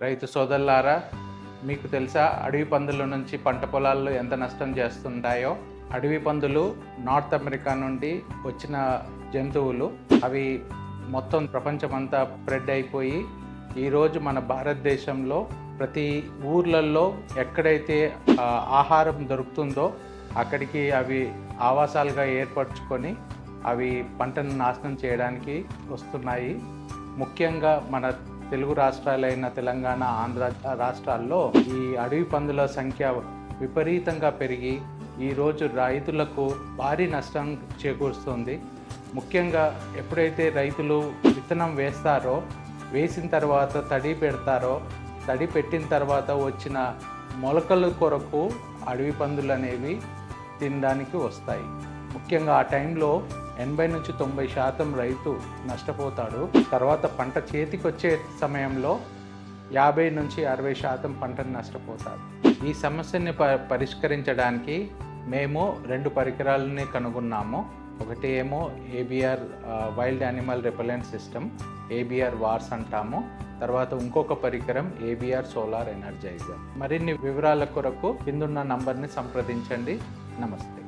రైతు సోదరులారా, మీకు తెలుసా అడవి పందుల నుంచి పంట పొలాల్లో ఎంత నష్టం చేస్తుంటాయో? అడవి పందులు నార్త్ అమెరికా నుండి వచ్చిన జంతువులు. అవి మొత్తం ప్రపంచమంతా స్ప్రెడ్ అయిపోయి ఈరోజు మన భారతదేశంలో ప్రతి ఊర్లలో ఎక్కడైతే ఆహారం దొరుకుతుందో అక్కడికి అవి ఆవాసాలుగా ఏర్పరచుకొని అవి పంటను నాశనం చేయడానికి వస్తున్నాయి. ముఖ్యంగా మన తెలుగు రాష్ట్రాలైన తెలంగాణ, ఆంధ్ర రాష్ట్రాల్లో ఈ అడవి పందుల సంఖ్య విపరీతంగా పెరిగి ఈరోజు రైతులకు భారీ నష్టం చేకూరుస్తుంది. ముఖ్యంగా ఎప్పుడైతే రైతులు విత్తనం వేస్తారో, వేసిన తర్వాత తడి పెడతారో, తడి పెట్టిన తర్వాత వచ్చిన మొలకల కొరకు అడవి పందులు అనేవి తినడానికి వస్తాయి. ముఖ్యంగా ఆ టైంలో 80-90% రైతు నష్టపోతాడు. తర్వాత పంట చేతికి వచ్చే సమయంలో 50-60% పంటను నష్టపోతారు. ఈ సమస్యని పరిష్కరించడానికి మేము 2 పరికరాలని కనుగొన్నాము. ఒకటి ఏమో ABR wild animal repellent system, ABR wars అంటాము. తర్వాత ఇంకొక పరికరం ABR సోలార్ ఎనర్జైజర్. మరిన్ని వివరాల కొరకు కిందున్న నంబర్ని సంప్రదించండి. నమస్తే.